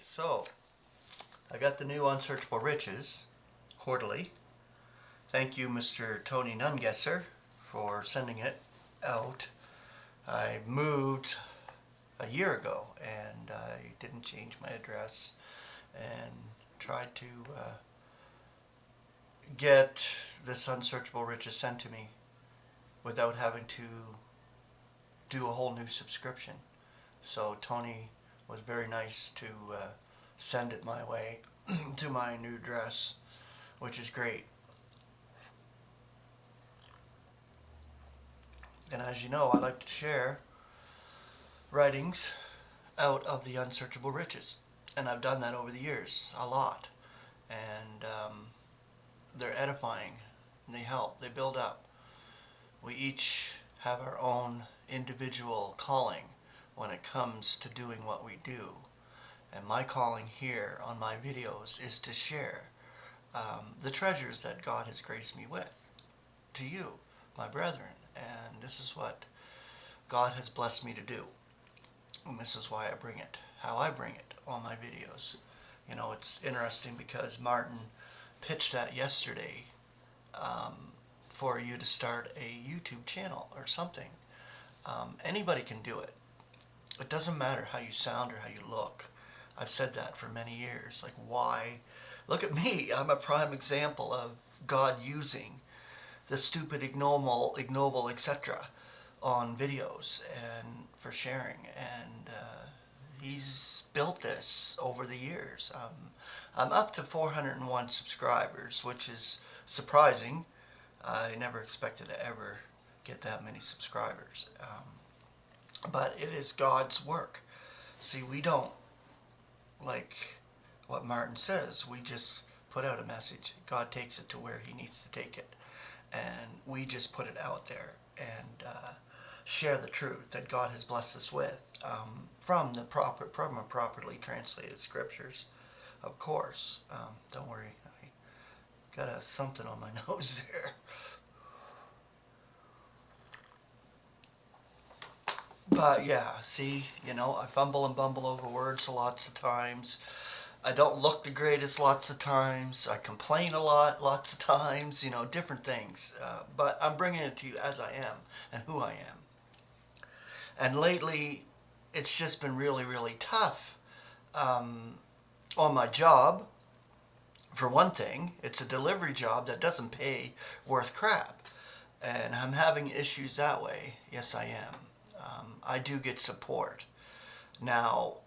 So, I got the new Unsearchable Riches quarterly. Thank you, Mr. Tony Nungesser, for sending it out. I moved a year ago and I didn't change my address and tried to get this Unsearchable Riches sent to me without having to do a whole new subscription. So Tony was very nice to send it my way to my new address, which is great. And as you know, I like to share writings out of the Unsearchable Riches. And I've done that over the years, a lot. And they're edifying, and they help, they build up. We each have our own individual calling when it comes to doing what we do. And my calling here on my videos is to share the treasures that God has graced me with to you, my brethren. And this is what God has blessed me to do. And this is why I bring it, how I bring it on my videos. You know, it's interesting because Martin pitched that yesterday for you to start a YouTube channel or something. Anybody can do it. It doesn't matter how you sound or how you look. I've said that for many years. Like, why? Look at me. I'm a prime example of God using the stupid, ignoble, etc. on videos and for sharing. And he's built this over the years. I'm up to 401 subscribers, which is surprising. I never expected to ever get that many subscribers. But it is God's work. See, we don't, like what Martin says, we just put out a message. God takes it to where he needs to take it. And we just put it out there and share the truth that God has blessed us with from a properly translated scriptures, of course. Don't worry, I got something on my nose there. But yeah, see, you know, I fumble and bumble over words lots of times. I don't look the greatest lots of times. I complain a lot lots of times, you know, different things. But I'm bringing it to you as I am and who I am. And lately, it's just been really, really tough on my job. For one thing, it's a delivery job that doesn't pay worth crap. And I'm having issues that way. Yes, I am. I do get support. Now,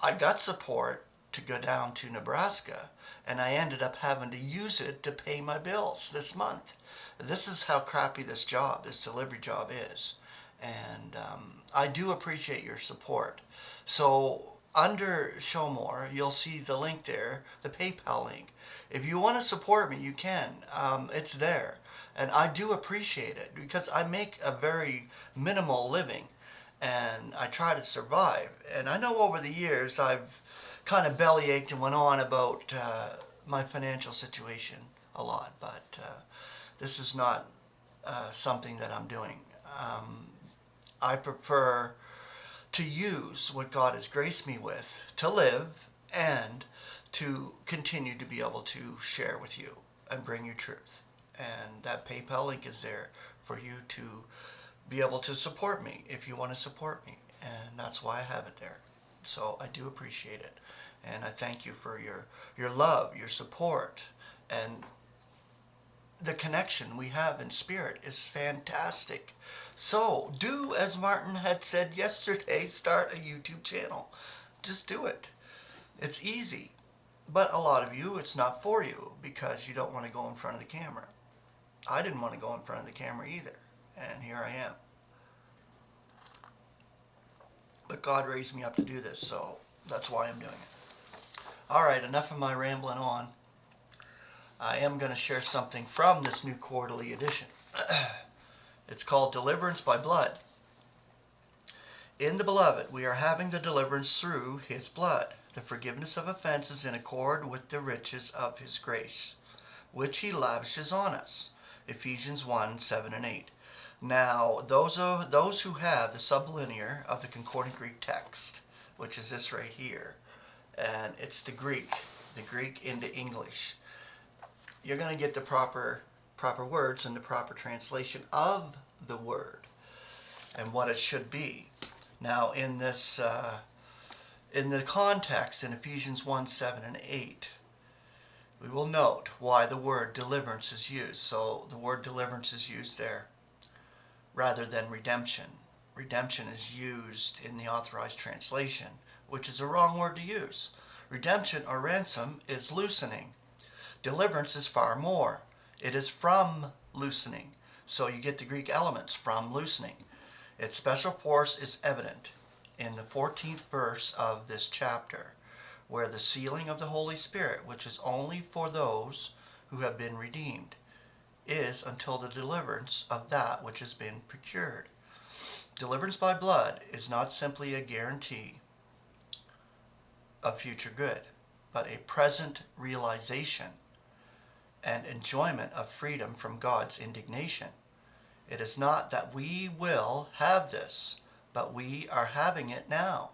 I got support to go down to Nebraska, and I ended up having to use it to pay my bills this month. This is how crappy this delivery job is. And I do appreciate your support. So under Show More, you'll see the link there, the PayPal link. If you want to support me, you can. It's there. And I do appreciate it because I make a very minimal living and I try to survive. And I know over the years I've kind of bellyached and went on about my financial situation a lot, but this is not something that I'm doing. I prefer to use what God has graced me with to live and to continue to be able to share with you and bring you truth. And that PayPal link is there for you to be able to support me if you want to support me. And that's why I have it there. So I do appreciate it. And I thank you for your love, your support, and the connection we have in spirit is fantastic. So do as Martin had said yesterday, start a YouTube channel. Just do it. It's easy. But a lot of you, it's not for you because you don't want to go in front of the camera. I didn't want to go in front of the camera either. And here I am. But God raised me up to do this, so that's why I'm doing it. Alright, enough of my rambling on. I am going to share something from this new quarterly edition. It's called Deliverance by Blood. In the Beloved, we are having the deliverance through His blood, the forgiveness of offenses in accord with the riches of His grace, which He lavishes on us. Ephesians 1, 7 and 8. Now, those who have the sublinear of the Concordant Greek text, which is this right here, and it's the Greek into English. You're going to get the proper words and the proper translation of the word and what it should be. Now, in this in the context in Ephesians 1, 7, and 8, we will note why the word deliverance is used. So the word deliverance is used there rather than redemption. Redemption is used in the Authorized Translation, which is a wrong word to use. Redemption or ransom is loosening. Deliverance is far more. It is from loosening. So you get the Greek elements from loosening. Its special force is evident in the 14th verse of this chapter, where the sealing of the Holy Spirit, which is only for those who have been redeemed, is until the deliverance of that which has been procured. Deliverance by blood is not simply a guarantee of future good, but a present realization and enjoyment of freedom from God's indignation. It is not that we will have this, but we are having it now.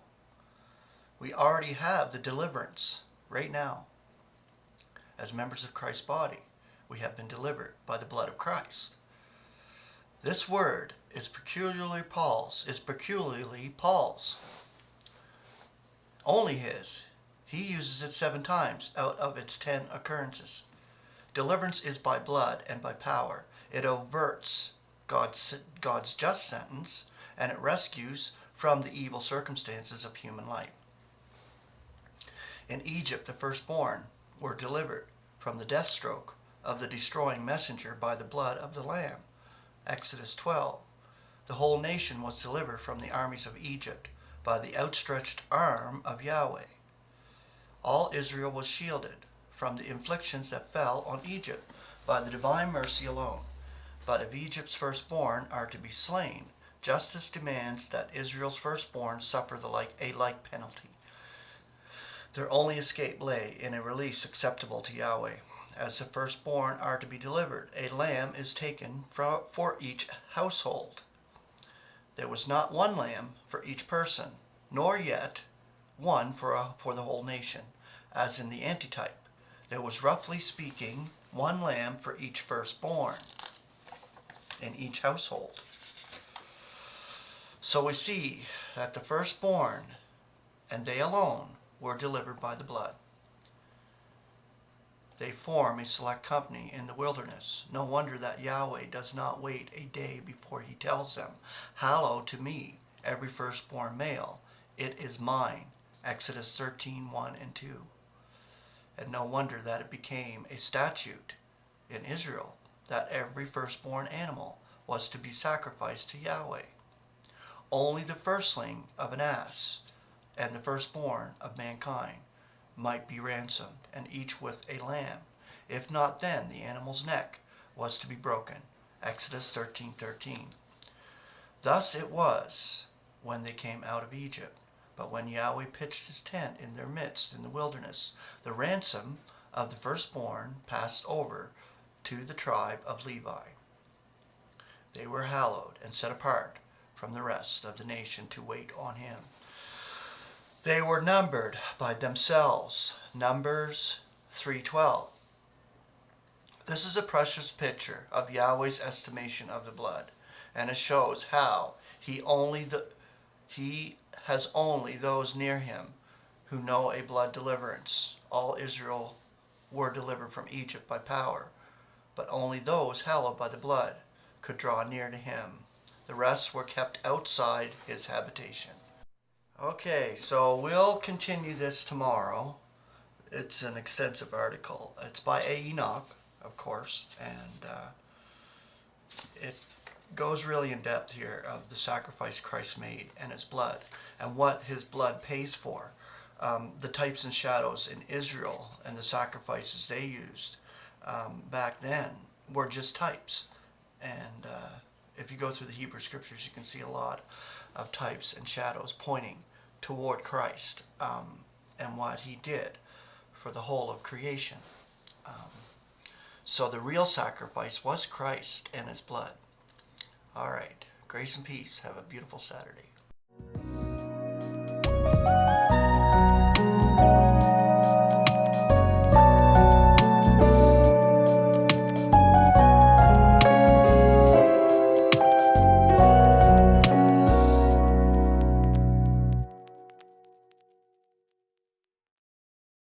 We already have the deliverance right now. As members of Christ's body, we have been delivered by the blood of Christ. This word is peculiarly Paul's. Only his. He uses it 7 times out of its 10 occurrences. Deliverance is by blood and by power. It averts God's just sentence, and it rescues from the evil circumstances of human life. In Egypt, the firstborn were delivered from the death stroke of the destroying messenger by the blood of the Lamb. Exodus 12. The whole nation was delivered from the armies of Egypt by the outstretched arm of Yahweh. All Israel was shielded from the inflictions that fell on Egypt by the divine mercy alone. But if Egypt's firstborn are to be slain, justice demands that Israel's firstborn suffer a like penalty. Their only escape lay in a release acceptable to Yahweh. As the firstborn are to be delivered, a lamb is taken for each household. There was not one lamb for each person, nor yet one for the whole nation. As in the antitype, there was, roughly speaking, one lamb for each firstborn in each household. So we see that the firstborn, and they alone, were delivered by the blood. They form a select company in the wilderness. No wonder that Yahweh does not wait a day before he tells them, "Hallow to me every firstborn male. It is mine." Exodus 13, 1 and 2. And no wonder that it became a statute in Israel that every firstborn animal was to be sacrificed to Yahweh. Only the firstling of an ass and the firstborn of mankind might be ransomed, and each with a lamb. If not, then the animal's neck was to be broken. Exodus 13:13. Thus it was when they came out of Egypt. But when Yahweh pitched his tent in their midst in the wilderness, the ransom of the firstborn passed over to the tribe of Levi. They were hallowed and set apart from the rest of the nation to wait on him. They were numbered by themselves. Numbers 3:12. This is a precious picture of Yahweh's estimation of the blood, and it shows how he has only those near him who know a blood deliverance. All Israel were delivered from Egypt by power, but only those hallowed by the blood could draw near to him. The rest were kept outside his habitation. Okay, so we'll continue this tomorrow. It's an extensive article. It's by A. Enoch, of course, and it goes really in depth here of the sacrifice Christ made and his blood and what his blood pays for. The types and shadows in Israel and the sacrifices they used back then were just types. And if you go through the Hebrew scriptures, you can see a lot of types and shadows pointing toward Christ and what he did for the whole of creation. So the real sacrifice was Christ and his blood. All right. Grace and peace. Have a beautiful Saturday.